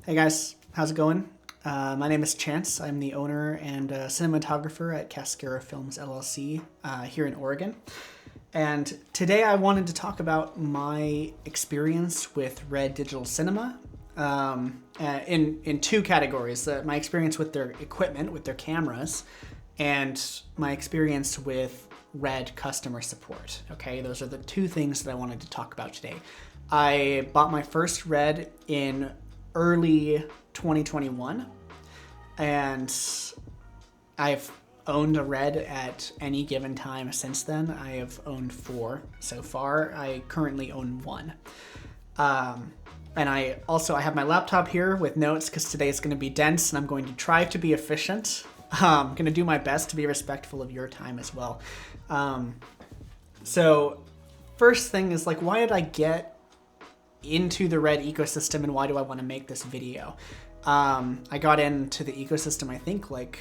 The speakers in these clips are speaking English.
Hey guys, how's it going? My name is Chance. I'm the owner and cinematographer at Cascara Films LLC here in Oregon. And today I wanted to talk about my experience with Red Digital Cinema in two categories. My experience with their equipment, with their cameras, and my experience with Red customer support. Okay, those are the two things that I wanted to talk about today. I bought my first Red in early 2021, and I've owned a Red at any given time since then. I have owned 4 so far. I currently own 1. And I have my laptop here with notes because today is going to be dense and I'm going to try to be efficient. I'm going to do my best to be respectful of your time as well. So first thing is, like, why did I get into the Red ecosystem and why do I want to make this video? I got into the ecosystem, I think, like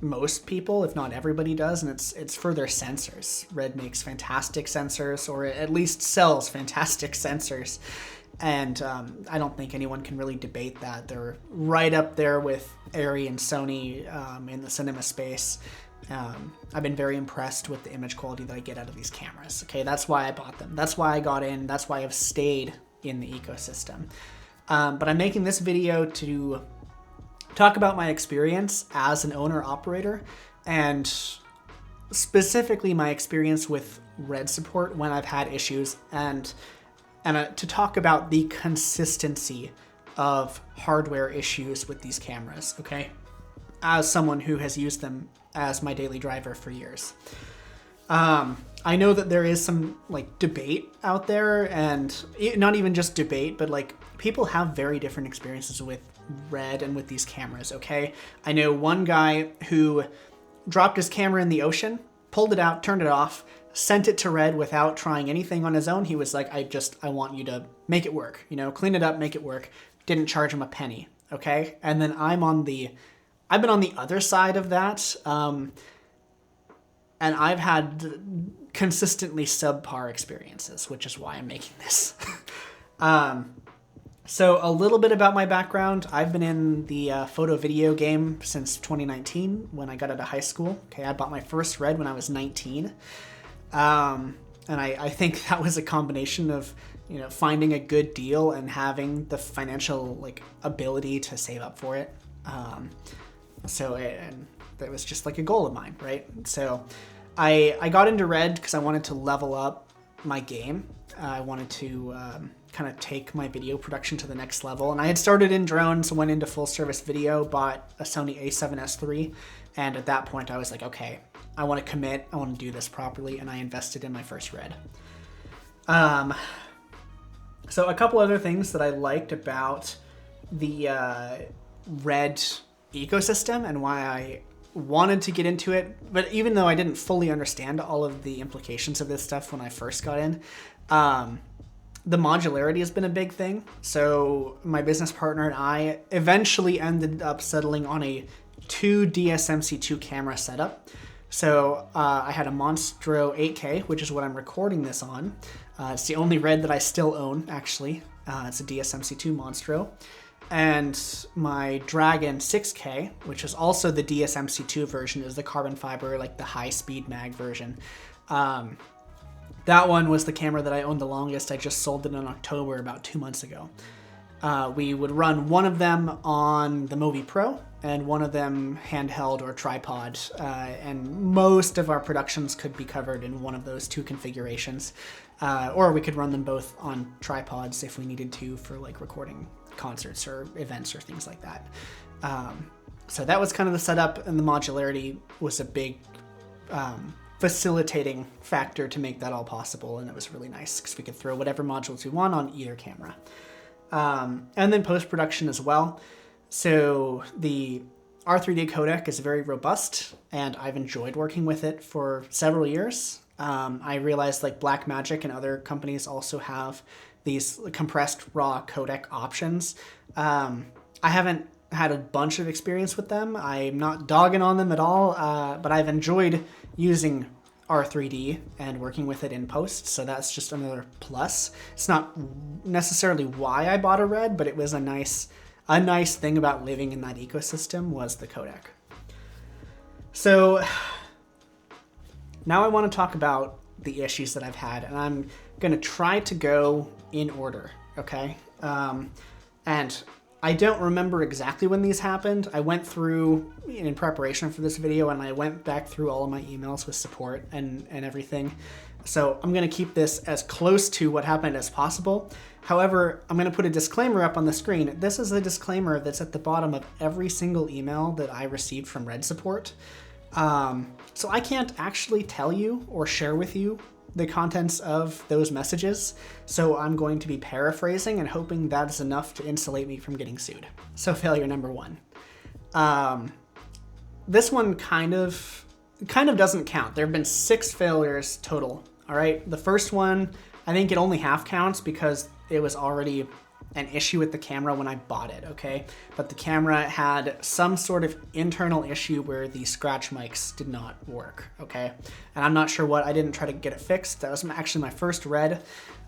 most people, if not everybody does, and it's for their sensors. Red makes fantastic sensors, or at least sells fantastic sensors. And I don't think anyone can really debate that. They're right up there with Arri and Sony in the cinema space. I've been very impressed with the image quality that I get out of these cameras. Okay, that's why I bought them. That's why I got in. That's why I've stayed in the ecosystem. But I'm making this video to talk about my experience as an owner-operator, and specifically my experience with Red support when I've had issues, and to talk about the consistency of hardware issues with these cameras, okay? As someone who has used them as my daily driver for years. I know that there is some debate out there, and not even just debate, but people have very different experiences with Red and with these cameras, okay? I know one guy who dropped his camera in the ocean, pulled it out, turned it off, sent it to Red without trying anything on his own. He was like, I want you to make it work, clean it up, make it work. Didn't charge him a penny, okay? And then I've been on the other side of that, and I've had consistently subpar experiences, which is why I'm making this. So a little bit about my background. I've been in the photo video game since 2019 when I got out of high school. Okay, I bought my first Red when I was 19. And I think that was a combination of, finding a good deal and having the financial ability to save up for it. And that was just a goal of mine, right? So I got into Red because I wanted to level up my game. I wanted to kind of take my video production to the next level. And I had started in drones, went into full service video, bought a Sony a7S III. And at that point I was like, okay, I want to commit, I want to do this properly. And I invested in my first Red. So a couple other things that I liked about the Red ecosystem and why I wanted to get into it, but even though I didn't fully understand all of the implications of this stuff when I first got in, the modularity has been a big thing. So my business partner and I eventually ended up settling on a 2 DSMC2 camera setup. So I had a Monstro 8K, which is what I'm recording this on. It's the only Red that I still own, actually. It's a DSMC2 Monstro. And my Dragon 6K, which is also the DSMC2 version, is the carbon fiber, the high-speed mag version. That one was the camera that I owned the longest. I just sold it in October, about 2 months ago. We would run one of them on the Movi Pro and one of them handheld or tripod. And most of our productions could be covered in one of those 2 configurations. Or we could run them both on tripods if we needed to for recording concerts or events or things like that. So that was kind of the setup, and the modularity was a big facilitating factor to make that all possible, and it was really nice because we could throw whatever modules we want on either camera. And then post-production as well. So the R3D codec is very robust, and I've enjoyed working with it for several years. I realized Blackmagic and other companies also have these compressed raw codec options. I haven't had a bunch of experience with them. I'm not dogging on them at all, but I've enjoyed using R3D and working with it in post, so that's just another plus. It's not necessarily why I bought a Red, but it was a nice a nice thing about living in that ecosystem was the codec. So now I want to talk about the issues that I've had, and I'm going to try to go in order, okay? And I don't remember exactly when these happened. I went through, in preparation for this video, and I went back through all of my emails with support and everything. So I'm going to keep this as close to what happened as possible. However, I'm going to put a disclaimer up on the screen. This is a disclaimer that's at the bottom of every single email that I received from Red Support. So I can't actually tell you or share with you the contents of those messages. So I'm going to be paraphrasing and hoping that is enough to insulate me from getting sued. So failure number one. This one kind of doesn't count. There have been 6 failures total. All right. The first one, I think it only half counts because it was already an issue with the camera when I bought it, okay? But the camera had some sort of internal issue where the scratch mics did not work, okay? And I'm not sure what, I didn't try to get it fixed. That was actually my first Red.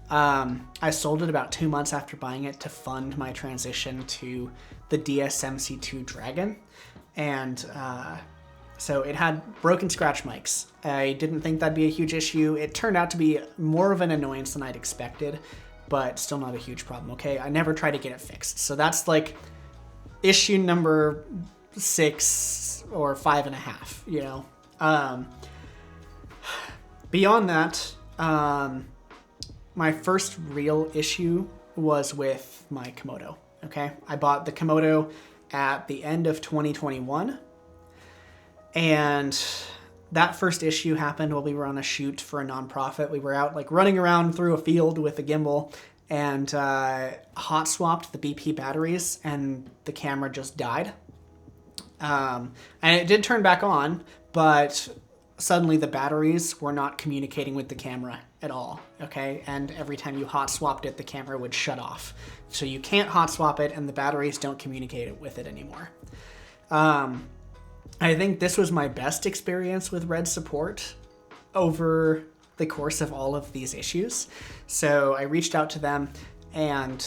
I sold it about 2 months after buying it to fund my transition to the DSMC2 Dragon. And so it had broken scratch mics. I didn't think that'd be a huge issue. It turned out to be more of an annoyance than I'd expected, but still not a huge problem, okay? I never tried to get it fixed. So that's like issue number 6 or 5.5, you know? Beyond that, my first real issue was with my Komodo, okay? I bought the Komodo at the end of 2021, and that first issue happened while we were on a shoot for a nonprofit. We were out like running around through a field with a gimbal and hot swapped the BP batteries, and the camera just died. And it did turn back on, but suddenly the batteries were not communicating with the camera at all, okay? And every time you hot swapped it, the camera would shut off. So you can't hot swap it, and the batteries don't communicate with it anymore. I think this was my best experience with Red Support over the course of all of these issues. So I reached out to them, and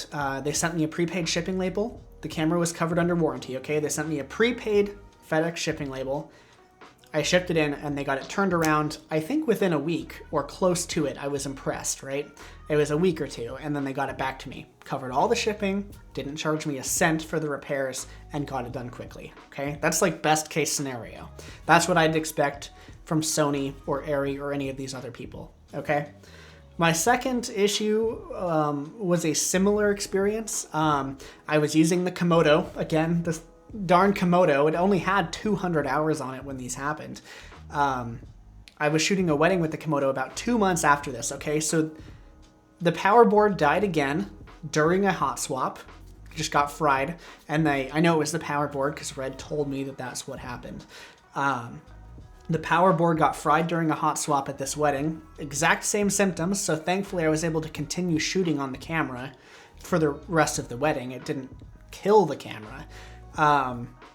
they sent me a prepaid shipping label. The camera was covered under warranty, okay? They sent me a prepaid FedEx shipping label. I shipped it in, and they got it turned around, I think within a week or close to it. I was impressed, right? It was a week or two, and then they got it back to me. Covered all the shipping, didn't charge me a cent for the repairs, and got it done quickly, okay? That's like best case scenario. That's what I'd expect from Sony or Arri or any of these other people, okay? My second issue was a similar experience. I was using the Komodo, again, this darn Komodo. It only had 200 hours on it when these happened. I was shooting a wedding with the Komodo about 2 months after this, okay? So the power board died again during a hot swap. Just got fried. And I know it was the power board because Red told me that that's what happened. The power board got fried during a hot swap at this wedding. Exact same symptoms, so thankfully I was able to continue shooting on the camera for the rest of the wedding. It didn't kill the camera.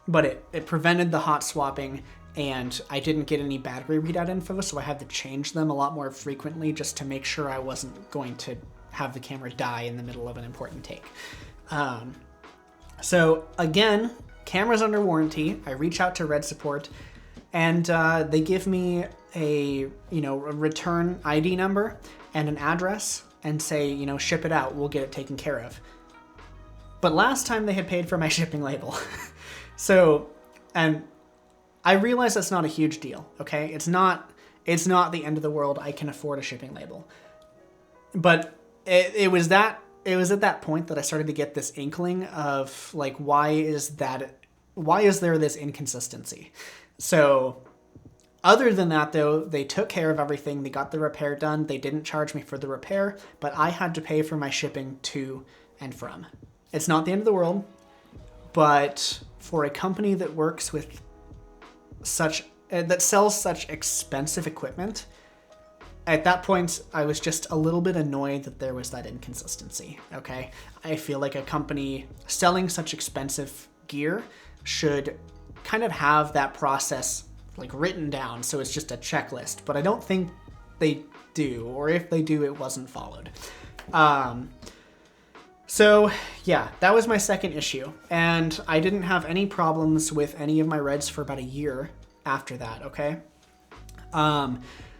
But it prevented the hot swapping, and I didn't get any battery readout info, so I had to change them a lot more frequently just to make sure I wasn't going to have the camera die in the middle of an important take. So again, camera's under warranty. I reach out to Red Support, and they give me a return ID number and an address and say, ship it out, we'll get it taken care of. But last time they had paid for my shipping label. So, and I realize that's not a huge deal, okay? It's not the end of the world. I can afford a shipping label. But it was at that point that I started to get this inkling of like, why is there this inconsistency? So other than that though, they took care of everything. They got the repair done. They didn't charge me for the repair, but I had to pay for my shipping to and from. It's not the end of the world, but for a company that works with that sells such expensive equipment, at that point, I was just a little bit annoyed that there was that inconsistency, okay? I feel like a company selling such expensive gear should kind of have that process like written down, so it's just a checklist, but I don't think they do, or if they do, it wasn't followed. So yeah, that was my second issue. And I didn't have any problems with any of my Reds for about a year after that, okay?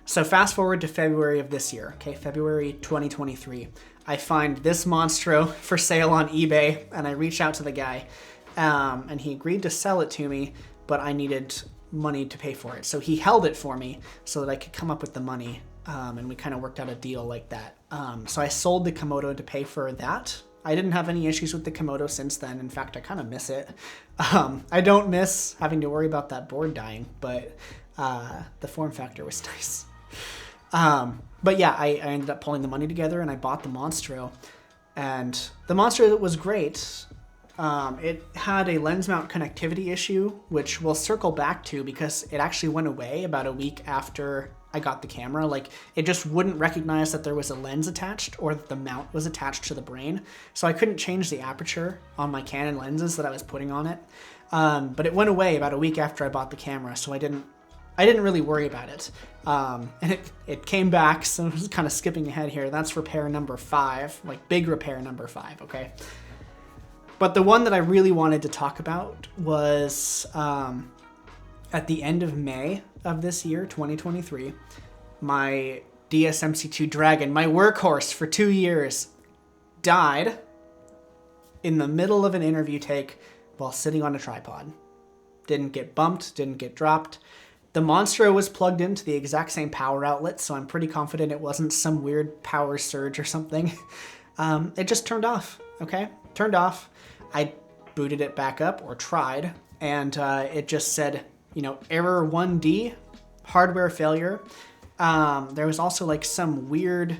So fast forward to February of this year, okay, February 2023. I find this Monstro for sale on eBay, and I reach out to the guy, and he agreed to sell it to me, but I needed money to pay for it. So he held it for me so that I could come up with the money, and we kind of worked out a deal like that. So I sold the Komodo to pay for that. I didn't have any issues with the Komodo since then. In fact, I kind of miss it. I don't miss having to worry about that board dying, but the form factor was nice. But yeah, I ended up pulling the money together and I bought the Monstro. And the Monstro was great. It had a lens mount connectivity issue, which we'll circle back to because it actually went away about a week after I got the camera. Like, it just wouldn't recognize that there was a lens attached or that the mount was attached to the brain. So I couldn't change the aperture on my Canon lenses that I was putting on it. But it went away about a week after I bought the camera, so I didn't really worry about it. And it came back, so I was kind of skipping ahead here. That's repair number 5, like big repair number 5, okay? But the one that I really wanted to talk about was at the end of May of this year, 2023, my DSMC2 Dragon, my workhorse for 2 years, died in the middle of an interview take while sitting on a tripod. Didn't get bumped, didn't get dropped. The Monstro was plugged into the exact same power outlet, so I'm pretty confident it wasn't some weird power surge or something. It just turned off, okay? Turned off. I booted it back up, or tried, and it just said, you know, error 1D, hardware failure. There was also like some weird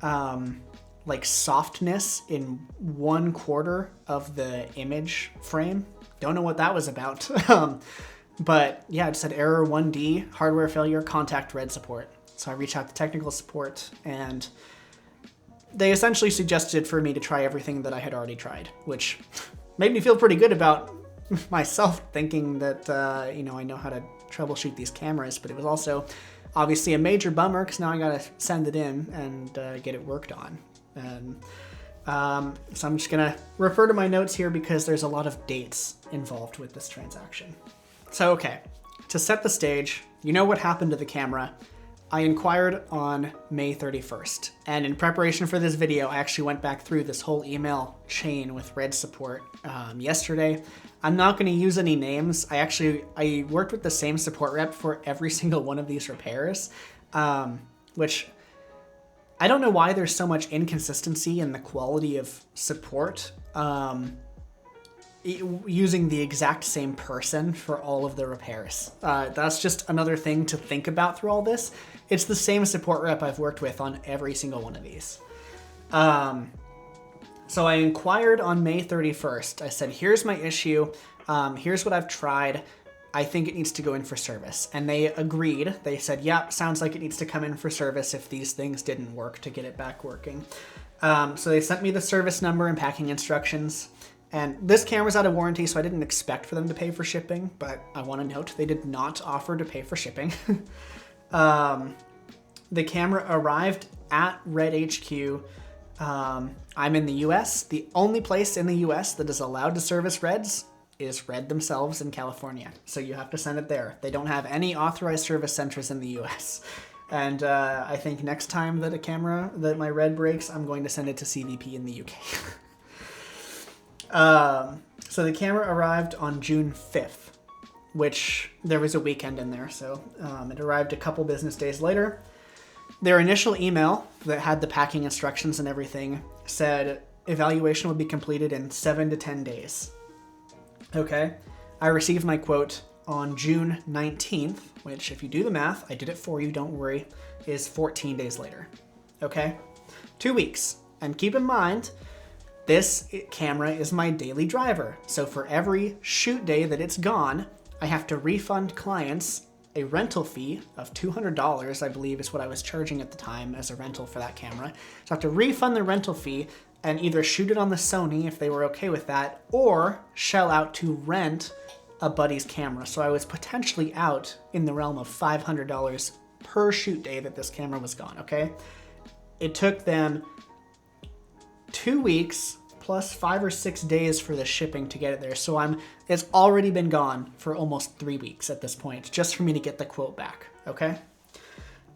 like softness in 1/4 of the image frame. Don't know what that was about. But yeah, it said error 1D, hardware failure, contact Red support. So I reached out to technical support, and they essentially suggested for me to try everything that I had already tried, which made me feel pretty good about myself, thinking that, you know, I know how to troubleshoot these cameras, but it was also obviously a major bummer because now I gotta send it in and get it worked on. And so I'm just gonna refer to my notes here because there's a lot of dates involved with this transaction. So, okay, to set the stage, you know what happened to the camera. I inquired on May 31st, and in preparation for this video, I actually went back through this whole email chain with Red support yesterday. I'm not going to use any names. I worked with the same support rep for every single one of these repairs, which I don't know why there's so much inconsistency in the quality of support. Using the exact same person for all of the repairs. That's just another thing to think about through all this. It's the same support rep I've worked with on every single one of these. So I inquired on May 31st. I said, here's my issue. Here's what I've tried. I think it needs to go in for service. And they agreed. They said, yeah, sounds like it needs to come in for service if these things didn't work to get it back working. So they sent me the service number and packing instructions. And this camera's out of warranty, so I didn't expect for them to pay for shipping, but I want to note they did not offer to pay for shipping. The camera arrived at Red HQ. I'm in the US. The only place in the US that is allowed to service Reds is Red themselves in California. So you have to send it there. They don't have any authorized service centers in the US. And I think next time that my Red breaks, I'm going to send it to CVP in the UK. So the camera arrived on June 5th, which there was a weekend in there. So it arrived a couple business days later. Their initial email that had the packing instructions and everything said evaluation would be completed in 7 to 10 days. Okay. I received my quote on June 19th, which if you do the math, I did it for you, don't worry, is 14 days later. Okay. 2 weeks. And keep in mind, this camera is my daily driver. So for every shoot day that it's gone, I have to refund clients a rental fee of $200, I believe is what I was charging at the time as a rental for that camera. So I have to refund the rental fee and either shoot it on the Sony if they were okay with that, or shell out to rent a buddy's camera. So I was potentially out in the realm of $500 per shoot day that this camera was gone, okay? It took them 2 weeks plus 5 or 6 days for the shipping to get it there. So it's already been gone for almost 3 weeks at this point, just for me to get the quote back, okay?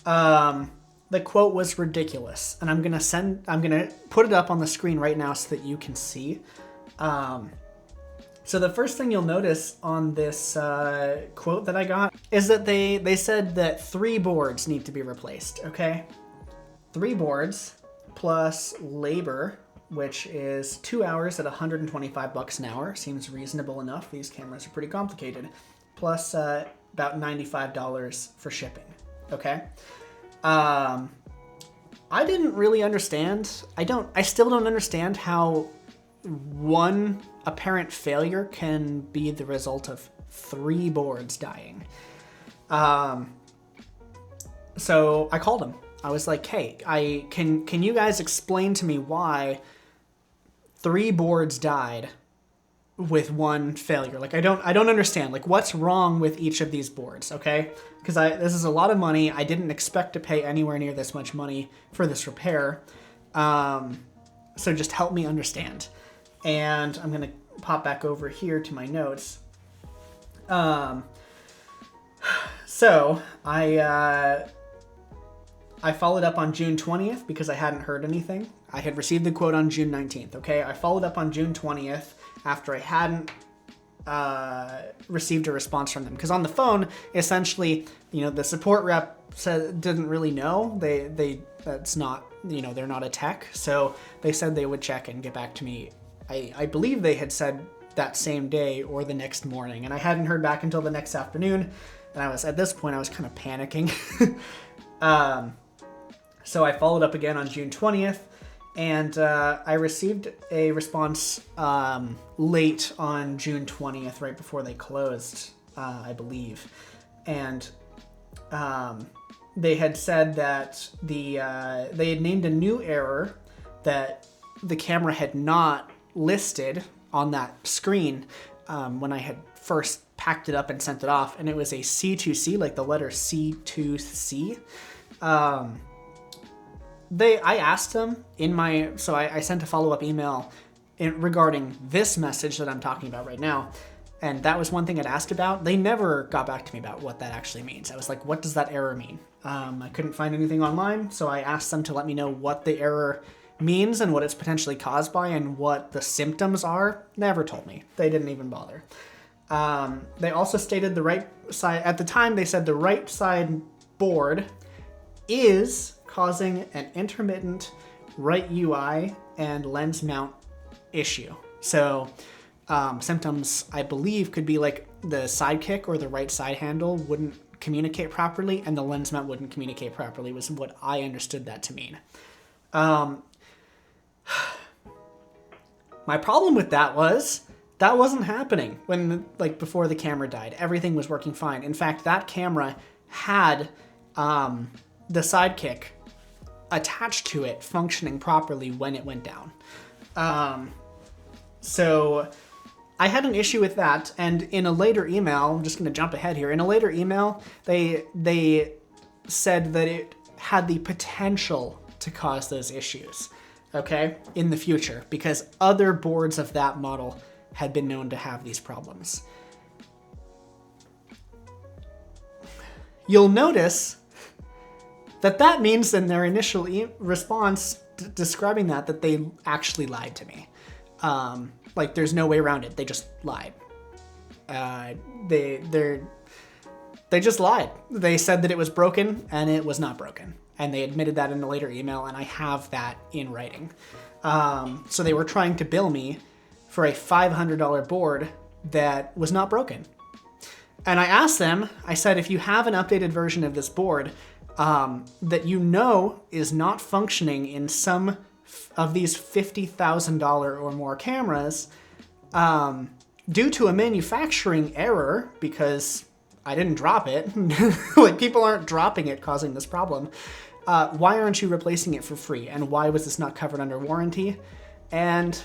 The quote was ridiculous, and I'm gonna put it up on the screen right now so that you can see. So the first thing you'll notice on this quote that I got is that they said that 3 boards need to be replaced, okay? 3 boards plus labor, which is 2 hours at $125 an hour. Seems reasonable enough. These cameras are pretty complicated. Plus about $95 for shipping, okay? I didn't really understand. I still don't understand how one apparent failure can be the result of 3 boards dying. So I called him. I was like, hey, can you guys explain to me why 3 boards died with 1 failure? Like, I don't understand. Like, what's wrong with each of these boards, okay? Because this is a lot of money. I didn't expect to pay anywhere near this much money for this repair. So just help me understand. And I'm going to pop back over here to my notes. So I followed up on June 20th because I hadn't heard anything. I had received the quote on June 19th, okay? I followed up on June 20th after I hadn't received a response from them. Because on the phone, essentially, the support rep didn't really know. That's not, they're not a tech. So they said they would check and get back to me. I believe they had said that same day or the next morning. And I hadn't heard back until the next afternoon. And at this point, I was kind of panicking. So I followed up again on June 20th, and I received a response late on June 20th, right before they closed, I believe. And they had said that they had named a new error that the camera had not listed on that screen when I had first packed it up and sent it off, and it was a C2C, like the letter C2C. I asked them so I sent a follow-up email regarding this message that I'm talking about right now. And that was one thing I'd asked about. They never got back to me about what that actually means. I was like, what does that error mean? I couldn't find anything online. So I asked them to let me know what the error means and what it's potentially caused by and what the symptoms are. Never told me. They didn't even bother. They also stated the right side, at the time they said the right side board is causing an intermittent right UI and lens mount issue. So symptoms, I believe, could be like the sidekick or the right side handle wouldn't communicate properly and the lens mount wouldn't communicate properly was what I understood that to mean. My problem with that wasn't happening when, before the camera died. Everything was working fine. In fact, that camera had the sidekick attached to it functioning properly when it went down. So I had an issue with that, and in a later email, I'm just going to jump ahead here. In a later email, they said that it had the potential to cause those issues, okay, in the future, because other boards of that model had been known to have these problems. You'll notice that means in their initial response describing that they actually lied to me. There's no way around it. They just lied. They just lied. They said that it was broken and it was not broken. And they admitted that in a later email, and I have that in writing. So they were trying to bill me for a $500 board that was not broken. And I asked them, I said, if you have an updated version of this board that is not functioning in some of these $50,000 or more cameras due to a manufacturing error, because I didn't drop it, people aren't dropping it causing this problem, why aren't you replacing it for free? And why was this not covered under warranty? And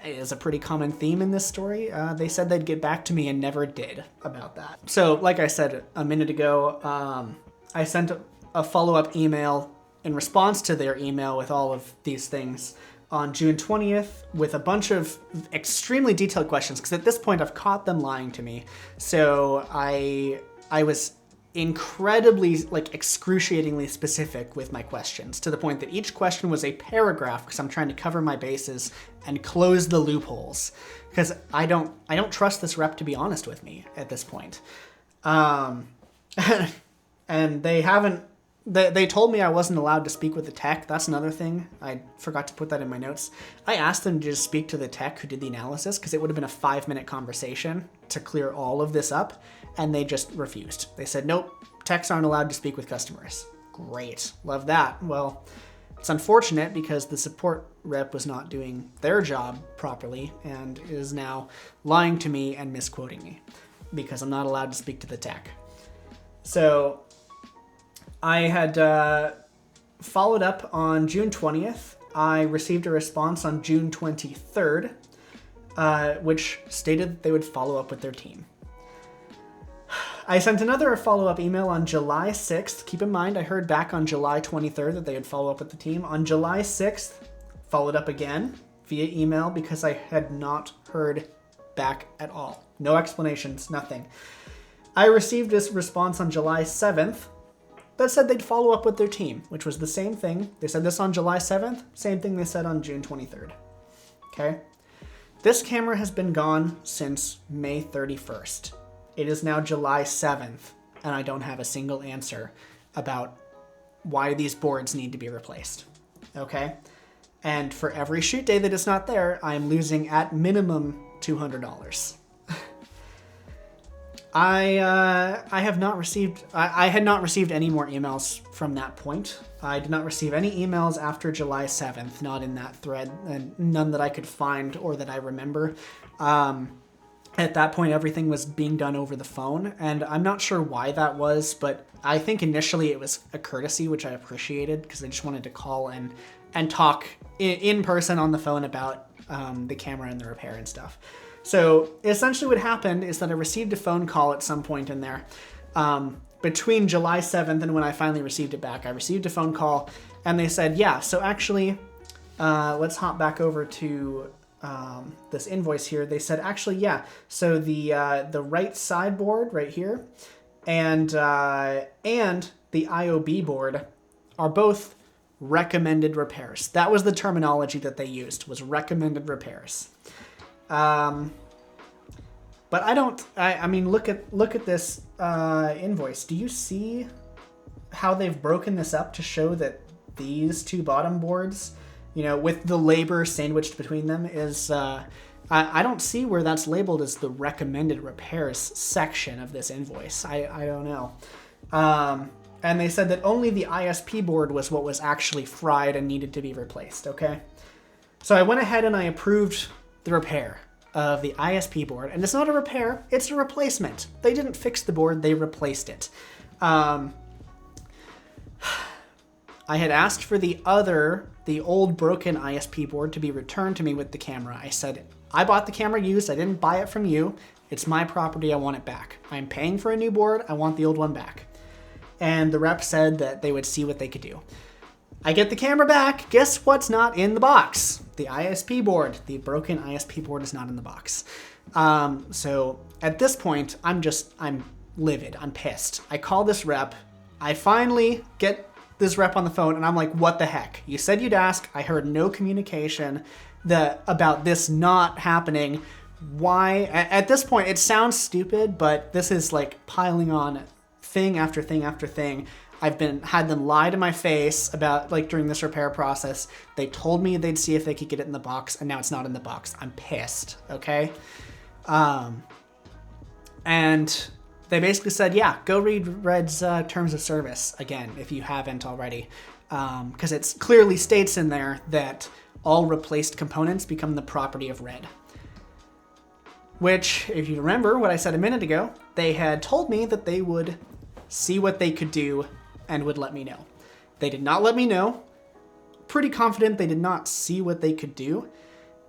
is a pretty common theme in this story. They said they'd get back to me and never did about that. So like I said a minute ago, I sent a follow-up email in response to their email with all of these things. on June 20th with a bunch of extremely detailed questions, because at this point I've caught them lying to me. So I was incredibly, like, excruciatingly specific with my questions, to the point that each question was a paragraph, because I'm trying to cover my bases and close the loopholes, because I don't trust this rep to be honest with me at this point. And they haven't. They told me I wasn't allowed to speak with the tech. That's another thing. I forgot to put that in my notes. I asked them to just speak to the tech who did the analysis, because it would have been a 5-minute conversation to clear all of this up, and they just refused. They said, nope, techs aren't allowed to speak with customers. Great, love that. Well, it's unfortunate because the support rep was not doing their job properly and is now lying to me and misquoting me because I'm not allowed to speak to the tech. So I had followed up on June 20th. I received a response on June 23rd, which stated that they would follow up with their team. I sent another follow-up email on July 6th. Keep in mind, I heard back on July 23rd that they would follow up with the team. On July 6th, followed up again via email because I had not heard back at all. No explanations, nothing. I received this response on July 7th that said they'd follow up with their team, which was the same thing. They said this on July 7th, same thing they said on June 23rd. Okay? This camera has been gone since May 31st. It is now July 7th, and I don't have a single answer about why these boards need to be replaced. Okay? And for every shoot day that it's not there, I'm losing at minimum $200. I had not received any more emails from that point. I did not receive any emails after July 7th, not in that thread, and none that I could find or that I remember. At that point, everything was being done over the phone, and I'm not sure why that was, but I think initially it was a courtesy, which I appreciated, because I just wanted to call and talk in person on the phone about the camera and the repair and stuff. So essentially what happened is that I received a phone call at some point in there. Between July 7th and when I finally received it back, I received a phone call, and they said, yeah, so actually, let's hop back over to this invoice here. They said, actually, yeah, so the right sideboard right here and the IOB board are both recommended repairs. That was the terminology that they used, was recommended repairs. But I mean, look at this invoice. Do you see how they've broken this up to show that these two bottom boards, you know, with the labor sandwiched between them, is I don't see where that's labeled as the recommended repairs section of this invoice. I don't know. And they said that only the ISP board was what was actually fried and needed to be replaced, okay? So I went ahead and I approved the repair of the ISP board, and it's not a repair, it's a replacement. They didn't fix the board, they replaced it. I had asked for the old broken ISP board to be returned to me with the camera. I said, I bought the camera used, I didn't buy it from you. It's my property, I want it back. I'm paying for a new board, I want the old one back. And the rep said that they would see what they could do. I get the camera back, guess what's not in the box? The ISP board. The broken ISP board is not in the box. So at this point, I'm livid, I'm pissed. I call this rep, I finally get this rep on the phone, and I'm like, what the heck? You said you'd ask, I heard no communication about this not happening. Why? At this point, it sounds stupid, but this is like piling on thing after thing after thing. I've had them lie to my face about, like, during this repair process. They told me they'd see if they could get it in the box, and now it's not in the box. I'm pissed, okay? And they basically said, yeah, go read Red's terms of service again, if you haven't already. Because it clearly states in there that all replaced components become the property of Red. Which, if you remember what I said a minute ago, they had told me that they would see what they could do and would let me know. They did not let me know. Pretty confident they did not see what they could do.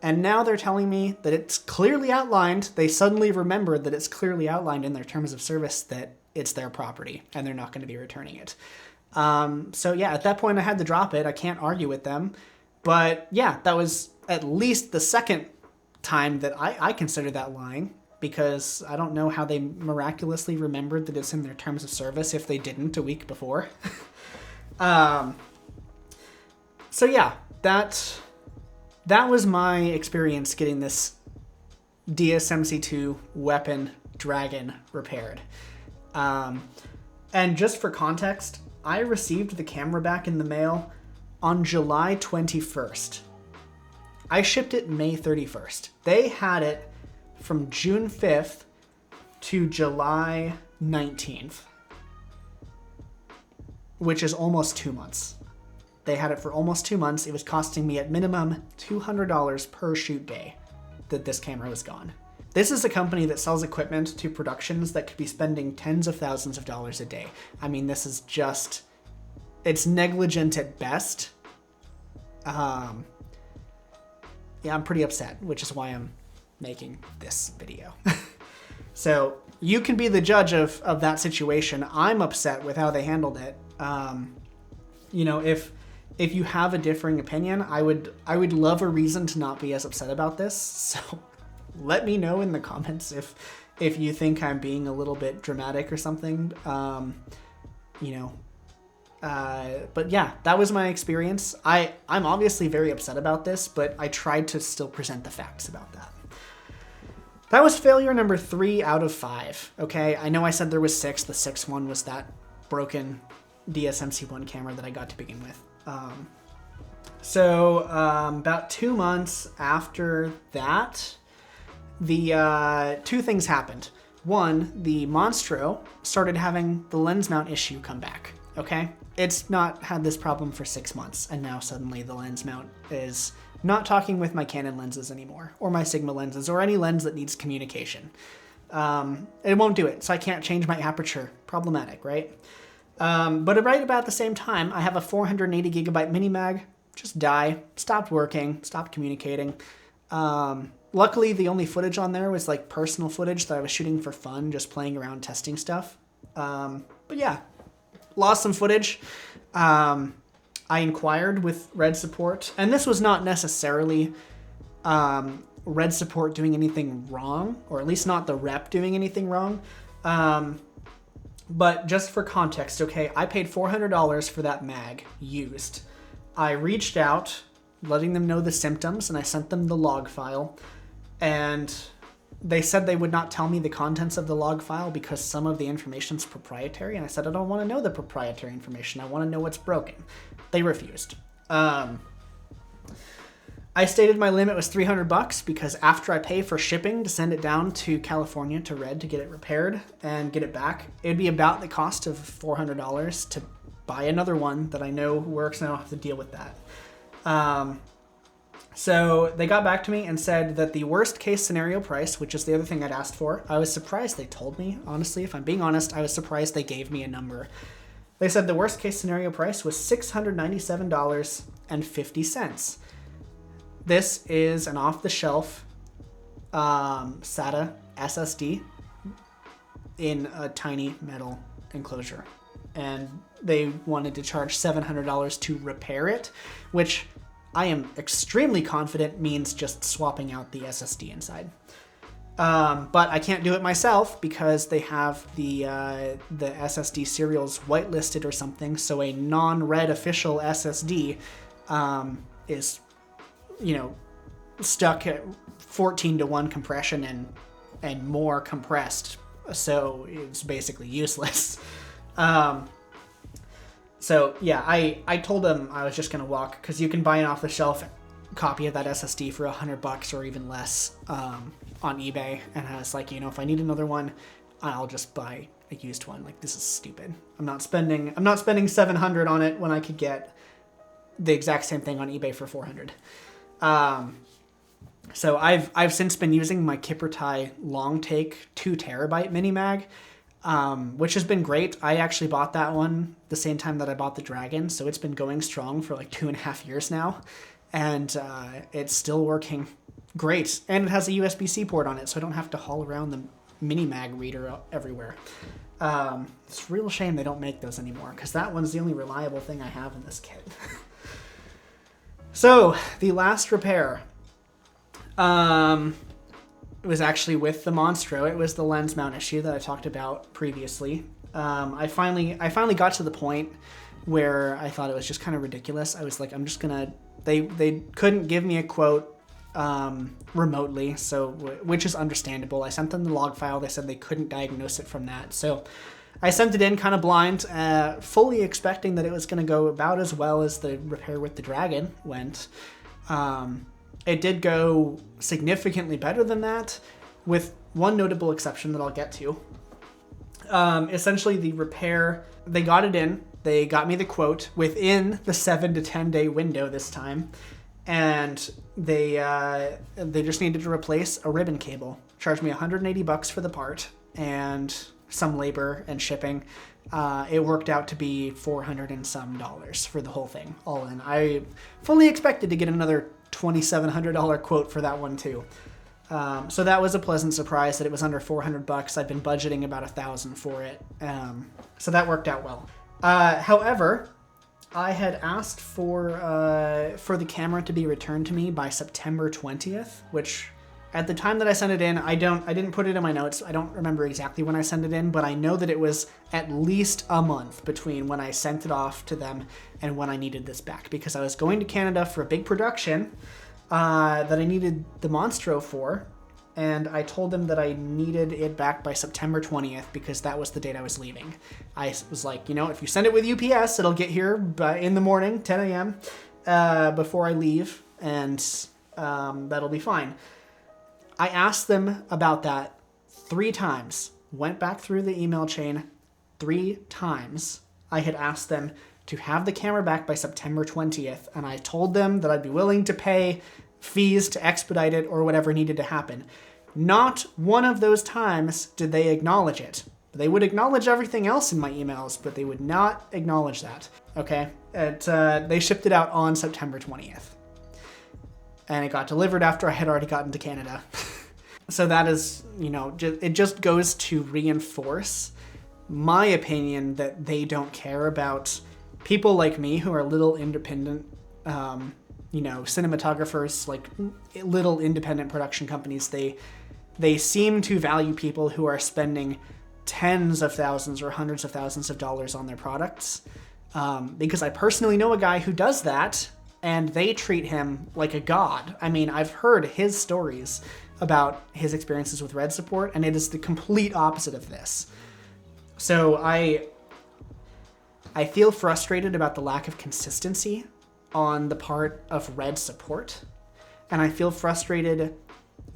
And now they're telling me that it's clearly outlined. They suddenly remembered that it's clearly outlined in their terms of service that it's their property and they're not going to be returning it. So yeah, at that point I had to drop it. I can't argue with them. But yeah, that was at least the second time that I consider that lying, because I don't know how they miraculously remembered that it's in their terms of service if they didn't a week before. So yeah, that was my experience getting this DSMC2 weapon Dragon repaired. And just for context, I received the camera back in the mail on July 21st. I shipped it May 31st. They had it from June 5th to July 19th, which is almost 2 months. They had it for almost 2 months. It was costing me at minimum $200 per shoot day that this camera was gone. This is a company that sells equipment to productions that could be spending tens of thousands of dollars a day. I mean, this is just, it's negligent at best. Yeah, I'm pretty upset, which is why I'm making this video. So you can be the judge of that situation. I'm upset with how they handled it. You know, if you have a differing opinion, I would love a reason to not be as upset about this. So let me know in the comments if you think I'm being a little bit dramatic or something. You know, but yeah, that was my experience. I'm obviously very upset about this, but I tried to still present the facts about that. That was failure number 3 out of 5. Okay, I know I said there was 6. The 6th one was that broken DSMC1 camera that I got to begin with. So about 2 months after that, the 2 things happened. One, the Monstro started having the lens mount issue come back. Okay, it's not had this problem for 6 months, and now suddenly the lens mount is not talking with my Canon lenses anymore, or my Sigma lenses, or any lens that needs communication. It won't do it, so I can't change my aperture. Problematic, right? But right about the same time, I have a 480 gigabyte mini mag just die, stopped working, stopped communicating. Luckily, the only footage on there was like personal footage that I was shooting for fun, just playing around testing stuff. But yeah, lost some footage. I inquired with Red Support, and this was not necessarily Red Support doing anything wrong, or at least not the rep doing anything wrong. But just for context, okay, I paid $400 for that mag used. I reached out, letting them know the symptoms, and I sent them the log file, and they said they would not tell me the contents of the log file because some of the information is proprietary, and I said I don't want to know the proprietary information. I want to know what's broken. They refused. I stated my limit was $300 because after I pay for shipping to send it down to California to Red to get it repaired and get it back, it'd be about the cost of $400 to buy another one that I know works, and I don't have to deal with that. So they got back to me and said that the worst case scenario price, which is the other thing I'd asked for, I was surprised they told me. Honestly, if I'm being honest, I was surprised they gave me a number. They said the worst case scenario price was $697.50. This is an off-the-shelf SATA SSD in a tiny metal enclosure. And they wanted to charge $700 to repair it, which I am extremely confident means just swapping out the SSD inside. But I can't do it myself because they have the SSD serials whitelisted or something, so a non-Red official SSD is, you know, stuck at 14:1 compression and more compressed, so it's basically useless. So yeah, I told them I was just gonna walk, because you can buy an off-the-shelf copy of that SSD for $100 or even less on eBay, and I was like, you know, if I need another one, I'll just buy a used one. Like, this is stupid. I'm not spending $700 on it when I could get the exact same thing on eBay for $400. So I've since been using my Kippertie long take 2 terabyte mini mag, which has been great. I actually bought that one the same time that I bought the Dragon, so it's been going strong for like 2.5 years now, and it's still working great. And it has a USB-C port on it, so I don't have to haul around the mini mag reader everywhere. It's a real shame they don't make those anymore, because that one's the only reliable thing I have in this kit. So the last repair was actually with the Monstro. It was the lens mount issue that I talked about previously. I finally got to the point where I thought it was just kind of ridiculous. I was like, I'm just gonna. They couldn't give me a quote remotely, so which is understandable. I sent them the log file. They said they couldn't diagnose it from that, so I sent it in kind of blind, fully expecting that it was going to go about as well as the repair with the Dragon went. It did go significantly better than that, with one notable exception that I'll get to. Essentially, the repair, they got it in. They got me the quote within the 7 to 10 day window this time, and they just needed to replace a ribbon cable. Charged me $180 for the part and some labor and shipping. It worked out to be $400 and some for the whole thing, all in. I fully expected to get another $2,700 quote for that one too. So that was a pleasant surprise that it was under $400. I'd been budgeting about $1,000 for it, so that worked out well. However, I had asked for the camera to be returned to me by September 20th, which at the time that I sent it in, I didn't put it in my notes. I don't remember exactly when I sent it in, but I know that it was at least a month between when I sent it off to them and when I needed this back, because I was going to Canada for a big production that I needed the Monstro for, and I told them that I needed it back by September 20th because that was the date I was leaving. I was like, if you send it with UPS, it'll get here in the morning, 10 a.m. Before I leave, and that'll be fine. I asked them about that 3 times, went back through the email chain 3 times. I had asked them to have the camera back by September 20th, and I told them that I'd be willing to pay fees to expedite it or whatever needed to happen. Not one of those times did they acknowledge it. They would acknowledge everything else in my emails, but they would not acknowledge that. Okay? They shipped it out on September 20th. And it got delivered after I had already gotten to Canada. So that is, it just goes to reinforce my opinion that they don't care about people like me who are little independent, cinematographers, like little independent production companies. They seem to value people who are spending tens of thousands or hundreds of thousands of dollars on their products. Because I personally know a guy who does that, and they treat him like a god. I mean, I've heard his stories about his experiences with Red support, and it is the complete opposite of this. So I feel frustrated about the lack of consistency on the part of Red support, and I feel frustrated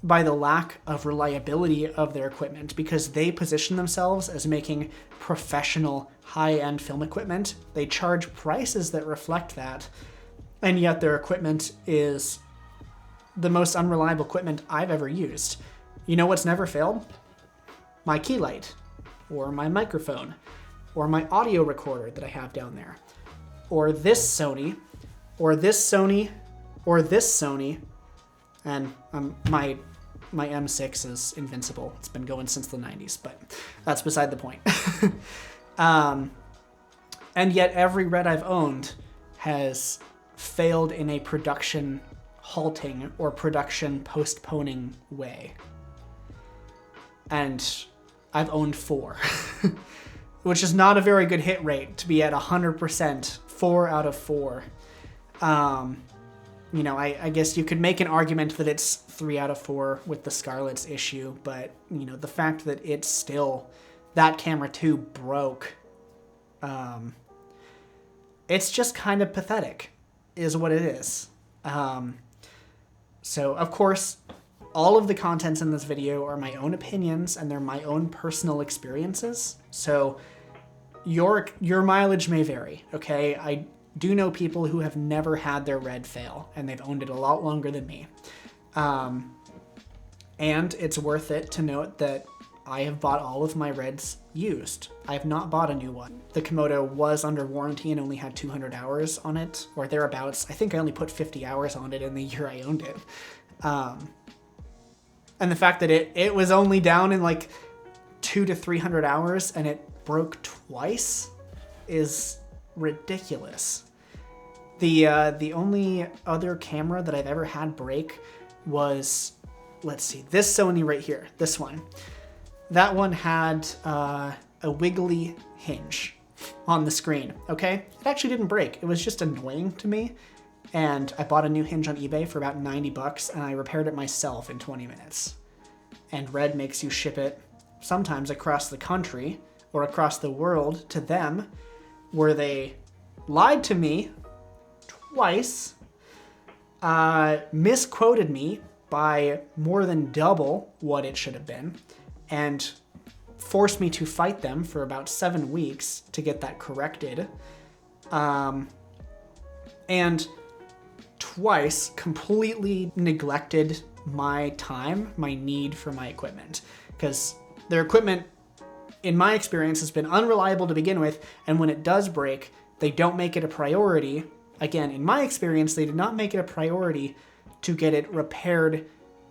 by the lack of reliability of their equipment, because they position themselves as making professional high-end film equipment. They charge prices that reflect that, and yet their equipment is the most unreliable equipment I've ever used. You know what's never failed? My key light, or my microphone, or my audio recorder that I have down there, or this Sony, or this Sony, or this Sony, and my M6 is invincible. It's been going since the 90s, but that's beside the point. And yet every Red I've owned has failed in a production halting or production postponing way. And I've owned 4, which is not a very good hit rate to be at 100%, 4 out of 4. I guess you could make an argument that it's 3 out of 4 with the Scarlett's issue, but, the fact that it's still, that camera too broke, it's just kind of pathetic, is what it is. So, of course, all of the contents in this video are my own opinions, and they're my own personal experiences. So, your mileage may vary, okay? I do know people who have never had their Red fail, and they've owned it a lot longer than me. And it's worth it to note that I have bought all of my Reds used. I have not bought a new one. The Komodo was under warranty and only had 200 hours on it, or thereabouts. I think I only put 50 hours on it in the year I owned it. And the fact that it was only down in like 200 to 300 hours and it broke twice is ridiculous. The only other camera that I've ever had break was, let's see, this Sony right here, this one. That one had a wiggly hinge on the screen, okay? It actually didn't break. It was just annoying to me. And I bought a new hinge on eBay for about 90 bucks and I repaired it myself in 20 minutes. And Red makes you ship it sometimes across the country or across the world to them, where they lied to me twice, misquoted me by more than double what it should have been, and forced me to fight them for about 7 weeks to get that corrected. And twice completely neglected my time, my need for my equipment, because their equipment, in my experience, has been unreliable to begin with, and when it does break, they don't make it a priority. Again, in my experience, they did not make it a priority to get it repaired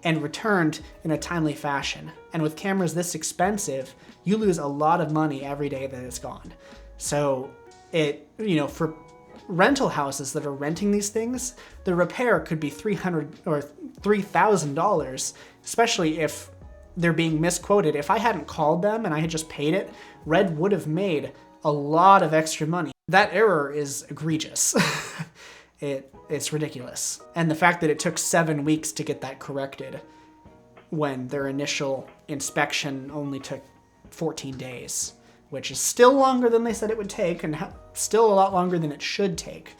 and returned in a timely fashion. And with cameras this expensive, you lose a lot of money every day that it's gone. So it, for rental houses that are renting these things, the repair could be $300 or $3,000, especially if they're being misquoted. If I hadn't called them and I had just paid it, Red would have made a lot of extra money. That error is egregious. It's ridiculous. And the fact that it took 7 weeks to get that corrected when their initial inspection only took 14 days, which is still longer than they said it would take and still a lot longer than it should take.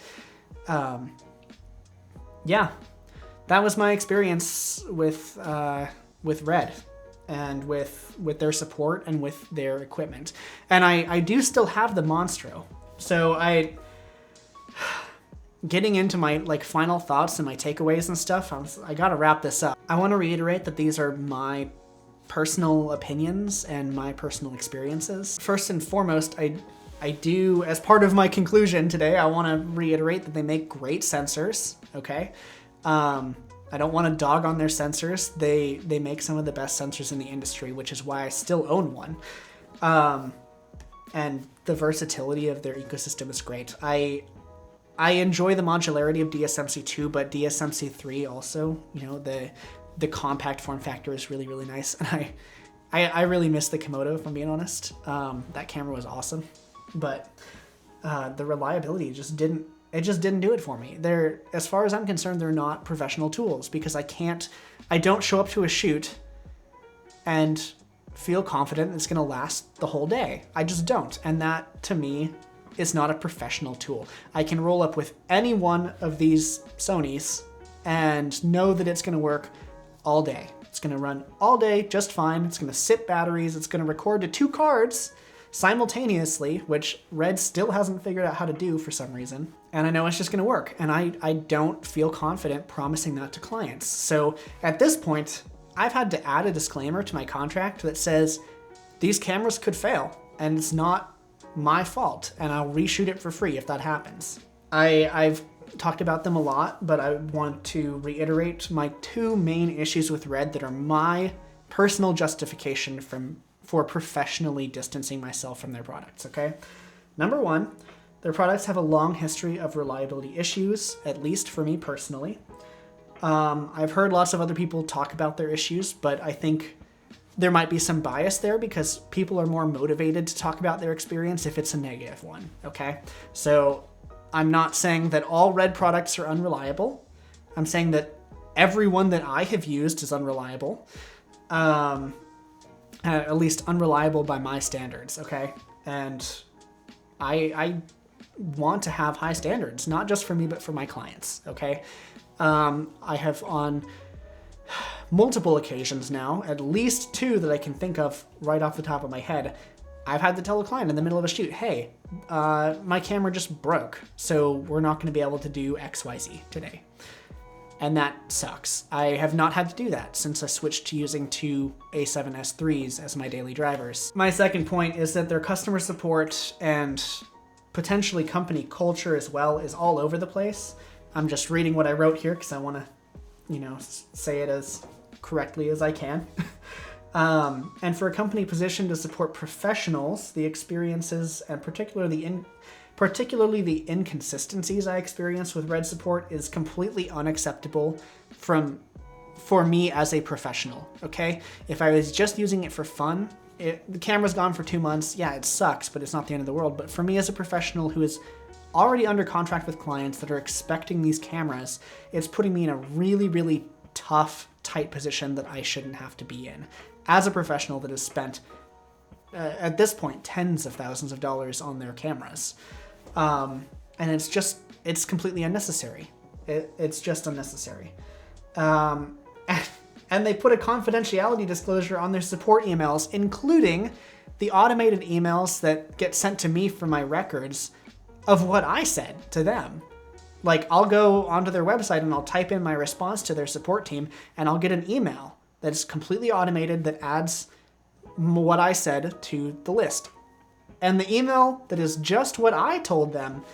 Yeah, that was my experience with Red and with their support and with their equipment. And I do still have the Monstro. So getting into my final thoughts and my takeaways and stuff, I gotta wrap this up. I wanna reiterate that these are my personal opinions and my personal experiences. First and foremost, I do, as part of my conclusion today, I want to reiterate that they make great sensors, okay? I don't want to dog on their sensors. They make some of the best sensors in the industry, which is why I still own one. And the versatility of their ecosystem is great. I enjoy the modularity of DSMC2, but DSMC3 also, the compact form factor is really, really nice. And I really miss the Komodo, if I'm being honest. That camera was awesome, but the reliability just didn't do it for me. As far as I'm concerned, they're not professional tools, because I don't show up to a shoot and feel confident it's gonna last the whole day. I just don't. And that, to me, is not a professional tool. I can roll up with any one of these Sonys and know that it's gonna work all day. It's gonna run all day just fine. It's gonna sip batteries. It's gonna record to 2 cards simultaneously, which Red still hasn't figured out how to do for some reason. And I know it's just gonna work. And I don't feel confident promising that to clients. So at this point, I've had to add a disclaimer to my contract that says these cameras could fail and it's not my fault, and I'll reshoot it for free if that happens. I've talked about them a lot, but I want to reiterate my 2 main issues with Red that are my personal justification for professionally distancing myself from their products, okay? Number 1, their products have a long history of reliability issues, at least for me personally. I've heard lots of other people talk about their issues, but I think there might be some bias there because people are more motivated to talk about their experience if it's a negative one, okay? So I'm not saying that all Red products are unreliable. I'm saying that every one that I have used is unreliable. At least unreliable by my standards, okay? And I want to have high standards, not just for me, but for my clients, okay? I have on multiple occasions now, at least 2 that I can think of right off the top of my head, I've had to tell a client in the middle of a shoot, hey, my camera just broke, so we're not gonna be able to do XYZ today. And that sucks. I have not had to do that since I switched to using 2 A7S3s as my daily drivers. My second point is that their customer support and potentially company culture as well is all over the place. I'm just reading what I wrote here because I want to, say it as correctly as I can. And for a company positioned to support professionals, the experiences and particularly particularly the inconsistencies I experienced with Red support, is completely unacceptable for me as a professional, okay? If I was just using it for fun, the camera's gone for 2 months, yeah, it sucks, but it's not the end of the world. But for me as a professional who is already under contract with clients that are expecting these cameras, it's putting me in a really, really tough, tight position that I shouldn't have to be in. As a professional that has spent, at this point, tens of thousands of dollars on their cameras. And it's completely unnecessary. It's just unnecessary. And they put a confidentiality disclosure on their support emails, including the automated emails that get sent to me from my records of what I said to them. Like, I'll go onto their website and I'll type in my response to their support team, and I'll get an email that's completely automated that adds what I said to the list. And the email that is just what I told them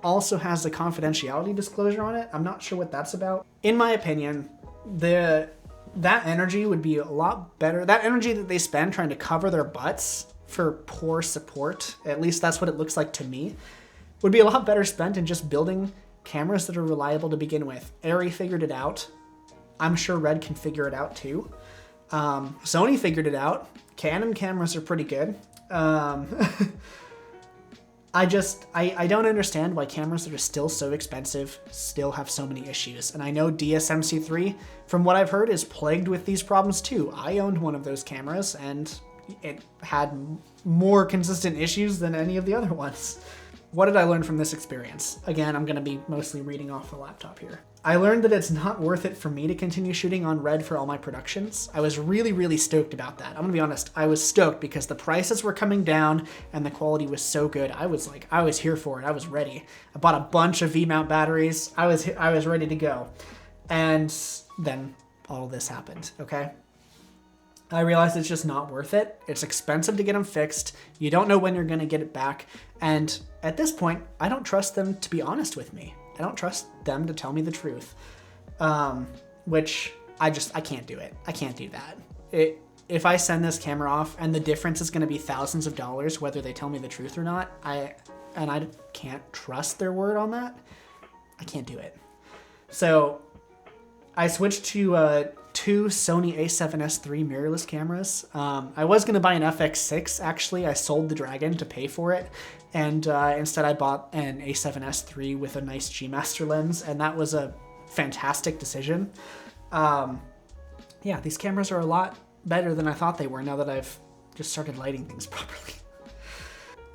also has a confidentiality disclosure on it. I'm not sure what that's about. In my opinion, that energy would be a lot better. That energy that they spend trying to cover their butts for poor support, at least that's what it looks like to me, would be a lot better spent in just building cameras that are reliable to begin with. Arri figured it out. I'm sure Red can figure it out too. Sony figured it out. Canon cameras are pretty good. I don't understand why cameras that are still so expensive still have so many issues. And I know DSMC3, from what I've heard, is plagued with these problems too. I owned one of those cameras and it had more consistent issues than any of the other ones. What did I learn from this experience? Again, I'm going to be mostly reading off the laptop here. I learned that it's not worth it for me to continue shooting on Red for all my productions. I was really, really stoked about that. I'm going to be honest. I was stoked because the prices were coming down and the quality was so good. I was here for it. I was ready. I bought a bunch of V-mount batteries. I was ready to go. And then all this happened, okay? I realized it's just not worth it. It's expensive to get them fixed. You don't know when you're going to get it back. And at this point, I don't trust them to be honest with me. I don't trust them to tell me the truth, which I can't do it. I can't do that. If I send this camera off and the difference is going to be thousands of dollars, whether they tell me the truth or not, I can't trust their word on that. I can't do it. So I switched to 2 Sony a7S III mirrorless cameras. I was going to buy an FX6, actually. I sold the Dragon to pay for it. And instead I bought an a7S III with a nice G-Master lens, and that was a fantastic decision. Yeah, these cameras are a lot better than I thought they were now that I've just started lighting things properly.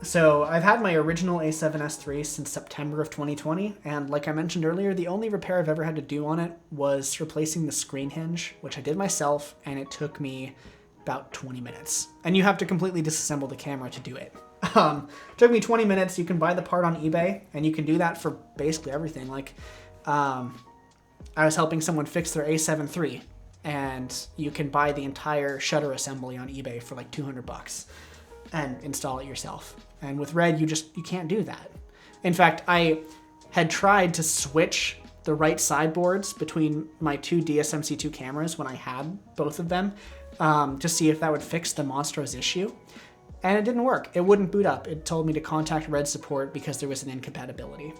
So I've had my original a7S III since September of 2020, and like I mentioned earlier, the only repair I've ever had to do on it was replacing the screen hinge, which I did myself, and it took me about 20 minutes. And you have to completely disassemble the camera to do it. It took me 20 minutes. You can buy the part on eBay, and you can do that for basically everything. Like, I was helping someone fix their a7 III, and you can buy the entire shutter assembly on eBay for like $200 and install it yourself. And with Red, you can't do that. In fact, I had tried to switch the right sideboards between my 2 DSMC2 cameras when I had both of them to see if that would fix the Monstros issue. And it didn't work. It wouldn't boot up. It told me to contact Red support because there was an incompatibility.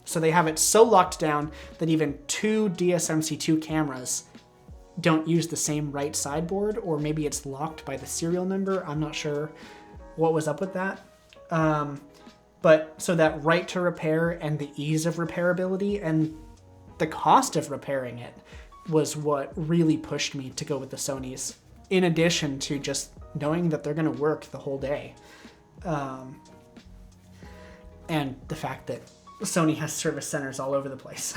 So they have it so locked down that even 2 DSMC2 cameras don't use the same right sideboard, or maybe it's locked by the serial number. I'm not sure what was up with that. But so that right to repair and the ease of repairability and the cost of repairing it was what really pushed me to go with the Sonys, in addition to just knowing that they're going to work the whole day. And the fact that Sony has service centers all over the place.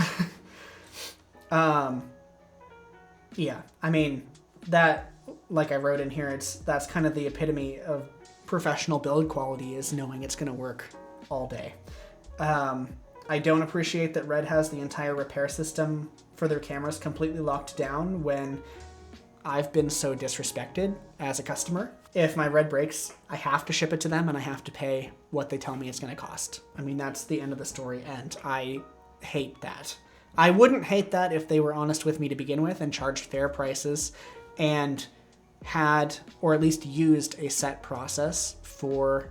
Yeah, I mean, that, like I wrote in here, that's kind of the epitome of professional build quality, is knowing it's going to work all day. I don't appreciate that Red has the entire repair system for their cameras completely locked down when I've been so disrespected as a customer. If my Red breaks, I have to ship it to them and I have to pay what they tell me it's going to cost. I mean, that's the end of the story, and I hate that. I wouldn't hate that if they were honest with me to begin with and charged fair prices and had, or at least used, a set process for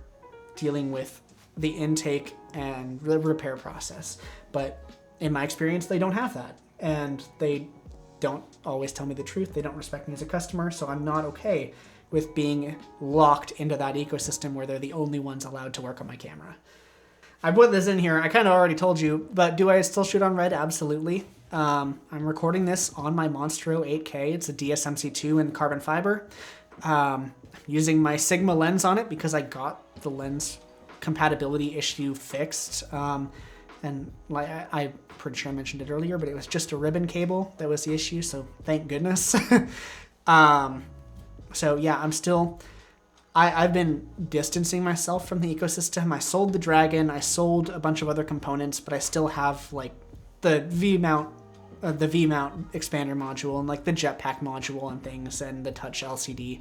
dealing with the intake and the repair process. But in my experience, they don't have that. And they don't always tell me the truth. They don't respect me as a customer. So I'm not okay with being locked into that ecosystem where they're the only ones allowed to work on my camera. I put this in here. I kind of already told you, but do I still shoot on Red? Absolutely. I'm recording this on my Monstro 8K. It's a DSMC2 in carbon fiber. Using my Sigma lens on it because I got the lens compatibility issue fixed. And like I'm pretty sure I mentioned it earlier, but it was just a ribbon cable that was the issue. So thank goodness. So yeah, I've been distancing myself from the ecosystem. I sold the Dragon, I sold a bunch of other components, but I still have like the V-mount expander module and like the jetpack module and things and the touch LCD,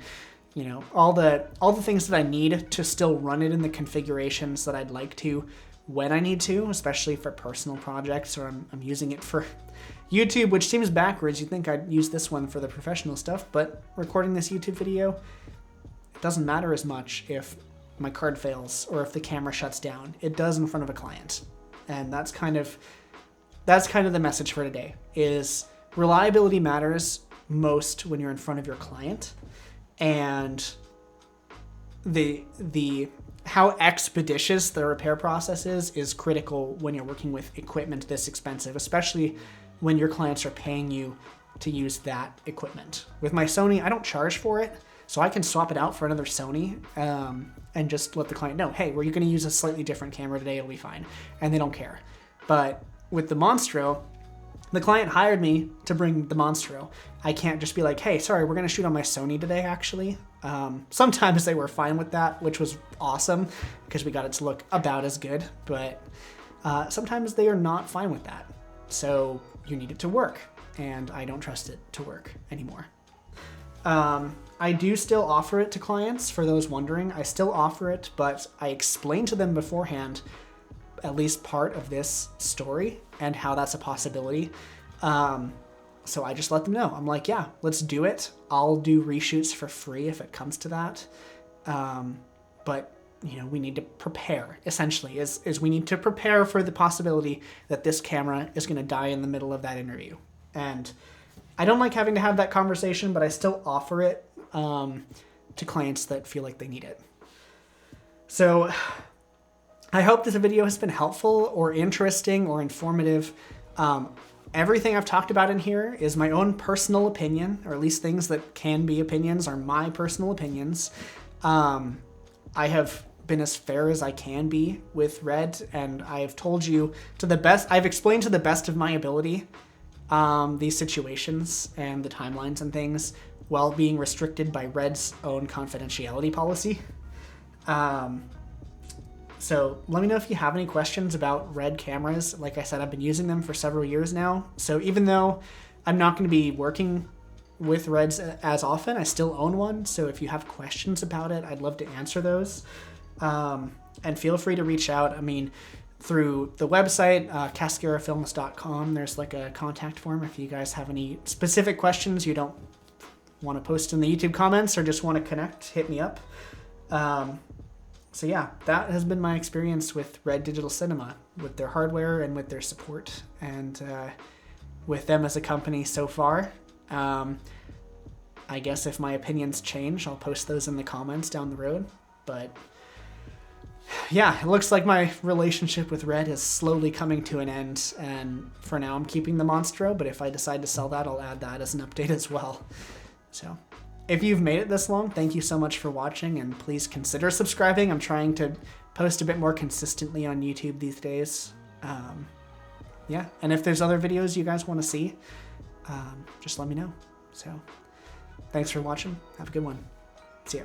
you know, all the things that I need to still run it in the configurations that I'd like to when I need to, especially for personal projects, or I'm using it for YouTube, which seems backwards. You'd think I'd use this one for the professional stuff, but recording this YouTube video, it doesn't matter as much if my card fails or if the camera shuts down. It does in front of a client. And that's kind of the message for today, is reliability matters most when you're in front of your client, and the how expeditious the repair process is critical when you're working with equipment this expensive, especially when your clients are paying you to use that equipment. With my Sony, I don't charge for it, so I can swap it out for another Sony and just let the client know, hey, we're going to use a slightly different camera today, it'll be fine. And they don't care. But with the Monstro, the client hired me to bring the Monstro. I can't just be like, hey, sorry, we're going to shoot on my Sony today, actually. Sometimes they were fine with that, which was awesome because we got it to look about as good. But sometimes they are not fine with that. So you need it to work, and I don't trust it to work anymore. I do still offer it to clients, for those wondering. I still offer it, but I explain to them beforehand at least part of this story and how that's a possibility. So I just let them know. I'm like, yeah, let's do it. I'll do reshoots for free if it comes to that. But you know, we need to prepare, essentially, is we need to prepare for the possibility that this camera is going to die in the middle of that interview. And I don't like having to have that conversation, but I still offer it to clients that feel like they need it. So I hope this video has been helpful or interesting or informative. Everything I've talked about in here is my own personal opinion, or at least things that can be opinions are my personal opinions. I have been as fair as I can be with Red, and I've told you to the best, I've explained to the best of my ability these situations and the timelines and things while being restricted by Red's own confidentiality policy. So let me know if you have any questions about Red cameras. Like I said, I've been using them for several years now. So even though I'm not going to be working with Reds as often, I still own one. So if you have questions about it, I'd love to answer those. And feel free to reach out. I mean, through the website, cascarafilms.com, there's like a contact form if you guys have any specific questions you don't want to post in the YouTube comments or just want to connect, hit me up. So yeah, that has been my experience with Red Digital Cinema, with their hardware and with their support, and with them as a company so far. I guess if my opinions change, I'll post those in the comments down the road. But yeah, it looks like my relationship with Red is slowly coming to an end, and for now I'm keeping the Monstro, but if I decide to sell that, I'll add that as an update as well. So if you've made it this long, thank you so much for watching, and please consider subscribing. I'm trying to post a bit more consistently on YouTube these days. Yeah, and if there's other videos you guys want to see, just let me know. So thanks for watching. Have a good one. See ya.